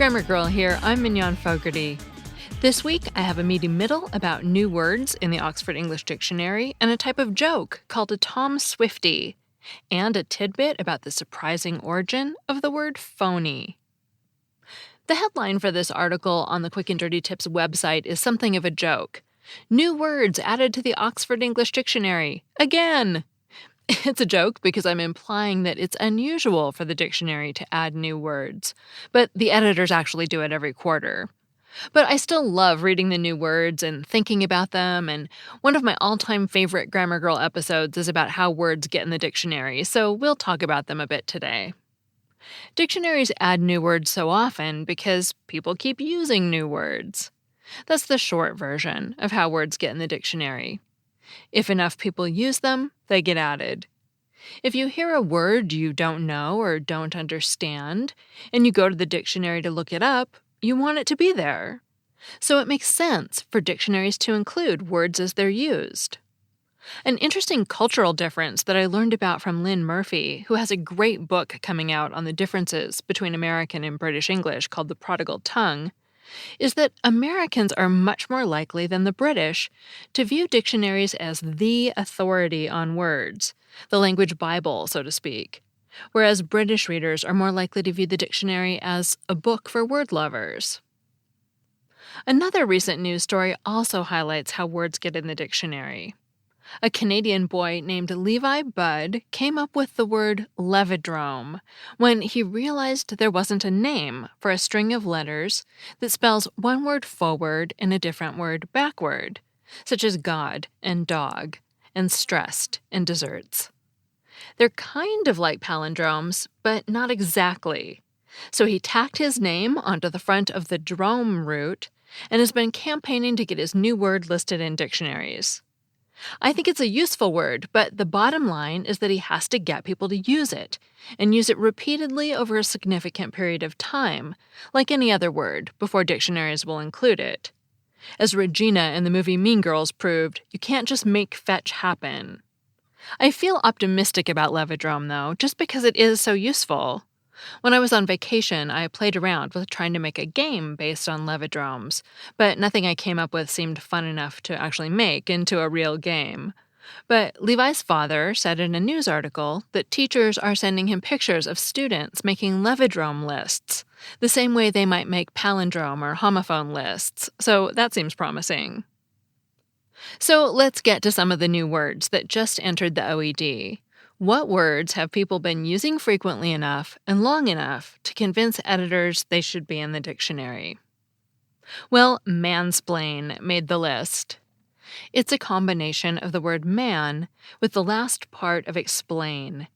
Grammar Girl here, I'm Mignon Fogarty. This week, I have a meaty middle about new words in the Oxford English Dictionary and a type of joke called a Tom Swifty, and a tidbit about the surprising origin of the word phony. The headline for this article on the Quick and Dirty Tips website is something of a joke. New words added to the Oxford English Dictionary. Again! It's a joke because I'm implying that it's unusual for the dictionary to add new words, but the editors actually do it every quarter. But I still love reading the new words and thinking about them, and one of my all-time favorite Grammar Girl episodes is about how words get in the dictionary, so we'll talk about them a bit today. Dictionaries add new words so often because people keep using new words. That's the short version of how words get in the dictionary. If enough people use them, they get added. If you hear a word you don't know or don't understand, and you go to the dictionary to look it up, you want it to be there. So it makes sense for dictionaries to include words as they're used. An interesting cultural difference that I learned about from Lynn Murphy, who has a great book coming out on the differences between American and British English called The Prodigal Tongue, is that Americans are much more likely than the British to view dictionaries as the authority on words, the language Bible, so to speak, whereas British readers are more likely to view the dictionary as a book for word lovers. Another recent news story also highlights how words get in the dictionary. A Canadian boy named Levi Budd came up with the word levidrome when he realized there wasn't a name for a string of letters that spells one word forward and a different word backward, such as God and dog and stressed and desserts. They're kind of like palindromes, but not exactly. So he tacked his name onto the front of the drome root and has been campaigning to get his new word listed in dictionaries. I think it's a useful word, but the bottom line is that he has to get people to use it, and use it repeatedly over a significant period of time, like any other word, before dictionaries will include it. As Regina in the movie Mean Girls proved, you can't just make fetch happen. I feel optimistic about levidrome, though, just because it is so useful. When I was on vacation, I played around with trying to make a game based on levidromes, but nothing I came up with seemed fun enough to actually make into a real game. But Levi's father said in a news article that teachers are sending him pictures of students making levidrome lists, the same way they might make palindrome or homophone lists, so that seems promising. So let's get to some of the new words that just entered the OED. What words have people been using frequently enough and long enough to convince editors they should be in the dictionary? Well, mansplain made the list. It's a combination of the word man with the last part of explain.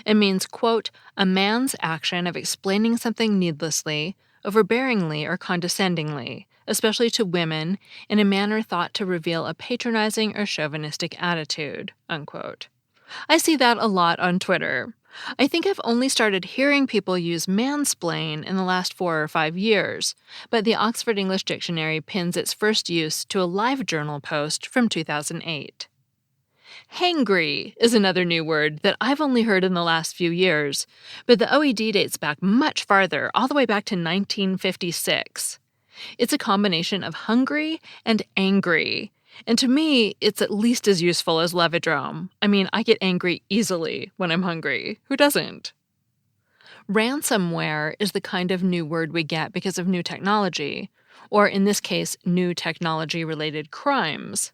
It means, quote, a man's action of explaining something needlessly, overbearingly, or condescendingly, especially to women, in a manner thought to reveal a patronizing or chauvinistic attitude, unquote. I see that a lot on Twitter. I think I've only started hearing people use mansplain in the last 4 or 5 years, but the Oxford English Dictionary pins its first use to a LiveJournal post from 2008. Hangry is another new word that I've only heard in the last few years, but the OED dates back much farther, all the way back to 1956. It's a combination of hungry and angry. And to me, it's at least as useful as levidrome. I mean, I get angry easily when I'm hungry. Who doesn't? Ransomware is the kind of new word we get because of new technology, or in this case, new technology-related crimes.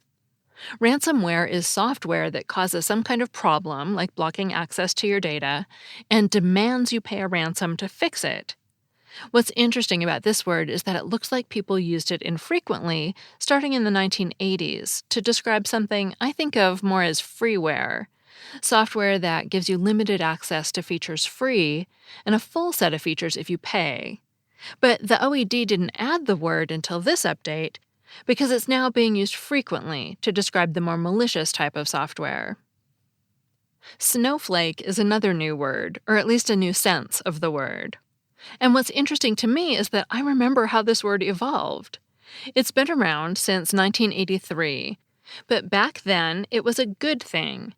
Ransomware is software that causes some kind of problem, like blocking access to your data, and demands you pay a ransom to fix it. What's interesting about this word is that it looks like people used it infrequently starting in the 1980s to describe something I think of more as freeware, software that gives you limited access to features free and a full set of features if you pay. But the OED didn't add the word until this update because it's now being used frequently to describe the more malicious type of software. Snowflake is another new word, or at least a new sense of the word. And what's interesting to me is that I remember how this word evolved. It's been around since 1983, but back then it was a good thing.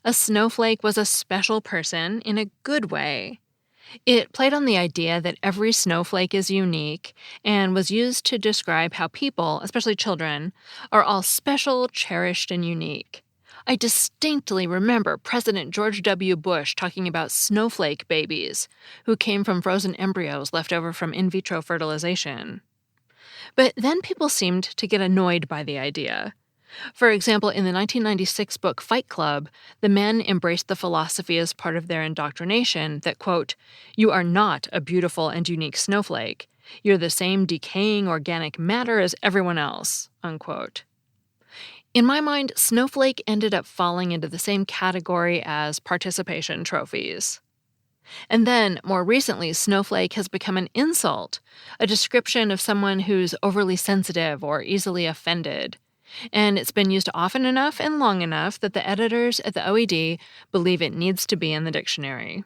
A snowflake was a special person in a good way. It played on the idea that every snowflake is unique and was used to describe how people, especially children, are all special, cherished, and unique. I distinctly remember President George W. Bush talking about snowflake babies, who came from frozen embryos left over from in vitro fertilization. But then people seemed to get annoyed by the idea. For example, in the 1996 book Fight Club, the men embraced the philosophy as part of their indoctrination that, quote, "You are not a beautiful and unique snowflake. You're the same decaying organic matter as everyone else," unquote. In my mind, snowflake ended up falling into the same category as participation trophies. And then, more recently, snowflake has become an insult, a description of someone who's overly sensitive or easily offended. And it's been used often enough and long enough that the editors at the OED believe it needs to be in the dictionary.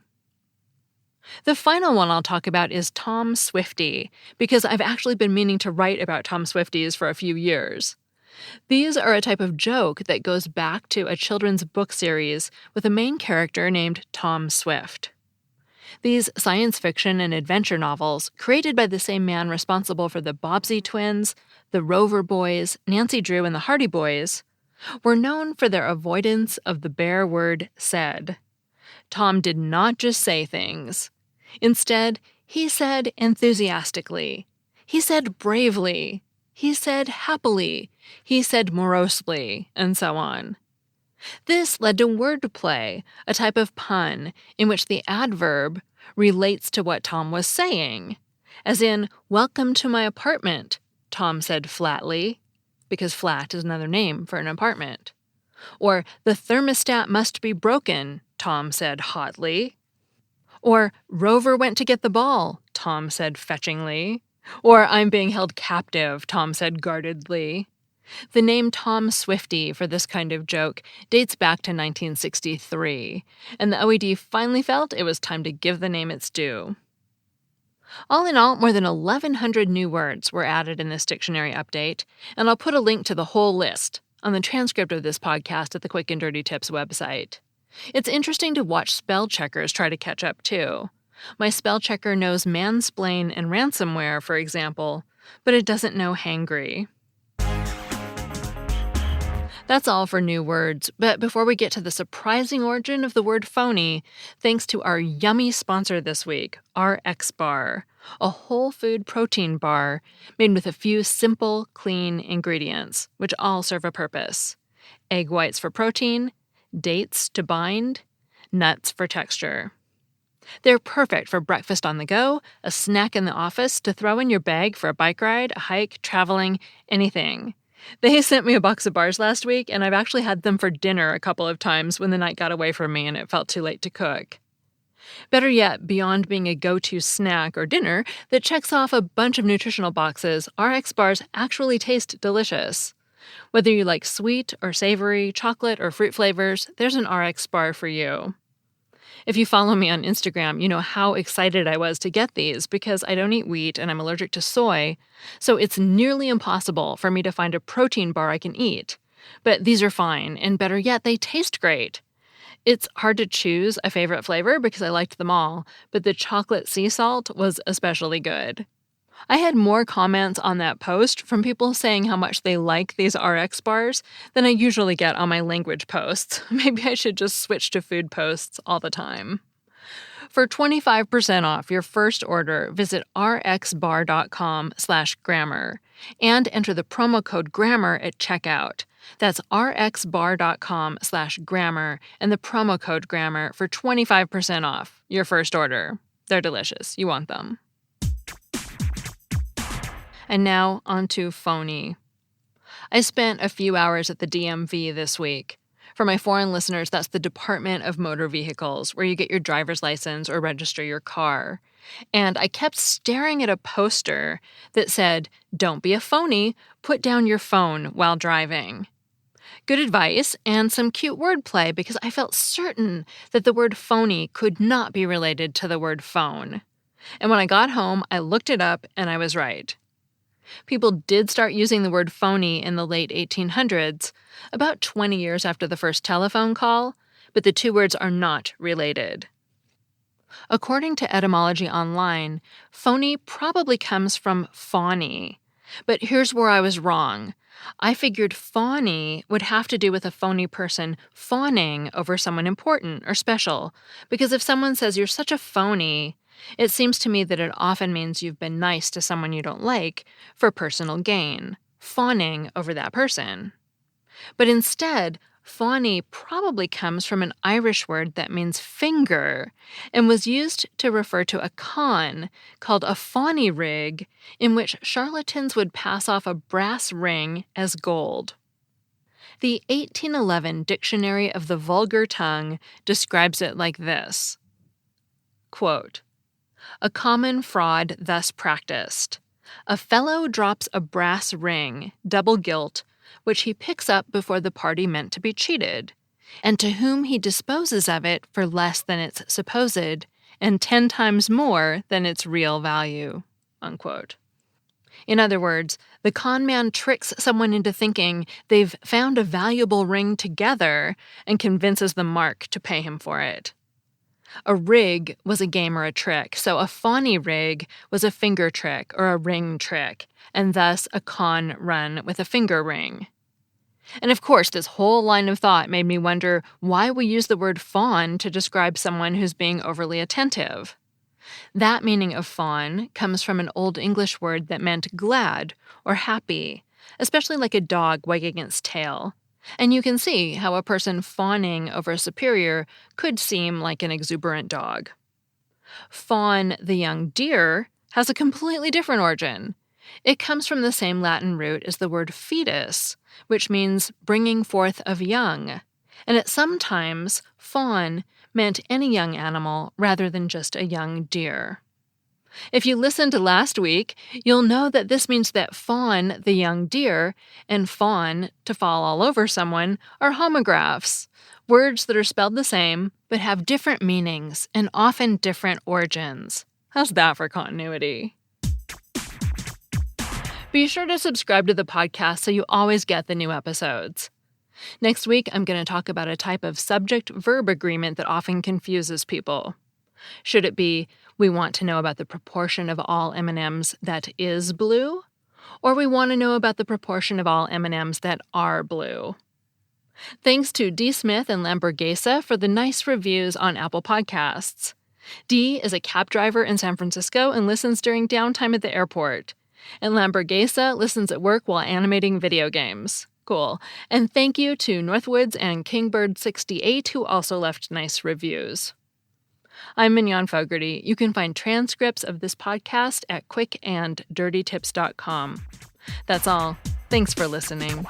The final one I'll talk about is Tom Swifty, because I've actually been meaning to write about Tom Swifties for a few years. These are a type of joke that goes back to a children's book series with a main character named Tom Swift. These science fiction and adventure novels, created by the same man responsible for the Bobbsey Twins, the Rover Boys, Nancy Drew, and the Hardy Boys, were known for their avoidance of the bare word said. Tom did not just say things. Instead, he said enthusiastically. He said bravely. He said happily. He said morosely, and so on. This led to wordplay, a type of pun in which the adverb relates to what Tom was saying. As in, "Welcome to my apartment," Tom said flatly, because flat is another name for an apartment. Or, "The thermostat must be broken," Tom said hotly. Or, "Rover went to get the ball," Tom said fetchingly. Or, "I'm being held captive," Tom said guardedly. The name Tom Swifty for this kind of joke dates back to 1963, and the OED finally felt it was time to give the name its due. All in all, more than 1,100 new words were added in this dictionary update, and I'll put a link to the whole list on the transcript of this podcast at the Quick and Dirty Tips website. It's interesting to watch spell checkers try to catch up, too. My spell checker knows mansplain and ransomware, for example, but it doesn't know hangry. That's all for new words, but before we get to the surprising origin of the word phony, thanks to our yummy sponsor this week, RX Bar, a whole food protein bar made with a few simple, clean ingredients, which all serve a purpose. Egg whites for protein, dates to bind, nuts for texture. They're perfect for breakfast on the go, a snack in the office, to throw in your bag for a bike ride, a hike, traveling, anything. They sent me a box of bars last week, and I've actually had them for dinner a couple of times when the night got away from me and it felt too late to cook. Better yet, beyond being a go-to snack or dinner that checks off a bunch of nutritional boxes, RX bars actually taste delicious. Whether you like sweet or savory, chocolate or fruit flavors, there's an RX bar for you. If you follow me on Instagram, you know how excited I was to get these because I don't eat wheat and I'm allergic to soy, so it's nearly impossible for me to find a protein bar I can eat. But these are fine, and better yet, they taste great. It's hard to choose a favorite flavor because I liked them all, but the chocolate sea salt was especially good. I had more comments on that post from people saying how much they like these RX bars than I usually get on my language posts. Maybe I should just switch to food posts all the time. For 25% off your first order, visit rxbar.com/grammar and enter the promo code GRAMMAR at checkout. That's rxbar.com/grammar and the promo code GRAMMAR for 25% off your first order. They're delicious. You want them. And now, on to Phony. I spent a few hours at the DMV this week. For my foreign listeners, that's the Department of Motor Vehicles, where you get your driver's license or register your car. And I kept staring at a poster that said, "Don't be a phony, put down your phone while driving." Good advice and some cute wordplay because I felt certain that the word phony could not be related to the word phone. And when I got home, I looked it up and I was right. People did start using the word phony in the late 1800s, about 20 years after the first telephone call, but the two words are not related. According to Etymology Online, phony probably comes from Fawney. But here's where I was wrong. I figured Fawney would have to do with a phony person fawning over someone important or special, because if someone says you're such a phony, it seems to me that it often means you've been nice to someone you don't like for personal gain, fawning over that person. But instead, Phony probably comes from an Irish word that means finger and was used to refer to a con called a Fawney rig, in which charlatans would pass off a brass ring as gold. The 1811 Dictionary of the Vulgar Tongue describes it like this. Quote, "A common fraud thus practiced. A fellow drops a brass ring, double gilt, which he picks up before the party meant to be cheated, and to whom he disposes of it for less than its supposed, and 10 times more than its real value." Unquote. In other words, the con man tricks someone into thinking they've found a valuable ring together and convinces the mark to pay him for it. A rig was a game or a trick, so a Fawney rig was a finger trick or a ring trick, and thus a con run with a finger ring. And of course, this whole line of thought made me wonder why we use the word fawn to describe someone who's being overly attentive. That meaning of fawn comes from an Old English word that meant glad or happy, especially like a dog wagging its tail. And you can see how a person fawning over a superior could seem like an exuberant dog. Fawn, the young deer, has a completely different origin. It comes from the same Latin root as the word fetus, which means bringing forth of young. And at some times, fawn meant any young animal rather than just a young deer. If you listened to last week, you'll know that this means that fawn, the young deer, and fawn, to fall all over someone, are homographs, words that are spelled the same but have different meanings and often different origins. How's that for continuity? Be sure to subscribe to the podcast so you always get the new episodes. Next week, I'm going to talk about a type of subject-verb agreement that often confuses people. Should it be, we want to know about the proportion of all M&Ms that is blue? Or we want to know about the proportion of all M&Ms that are blue? Thanks to D. Smith and Lamborghesa for the nice reviews on Apple Podcasts. D is a cab driver in San Francisco and listens during downtime at the airport. And Lamborghesa listens at work while animating video games. Cool. And thank you to Northwoods and Kingbird68 who also left nice reviews. I'm Mignon Fogarty. You can find transcripts of this podcast at quickanddirtytips.com. That's all. Thanks for listening.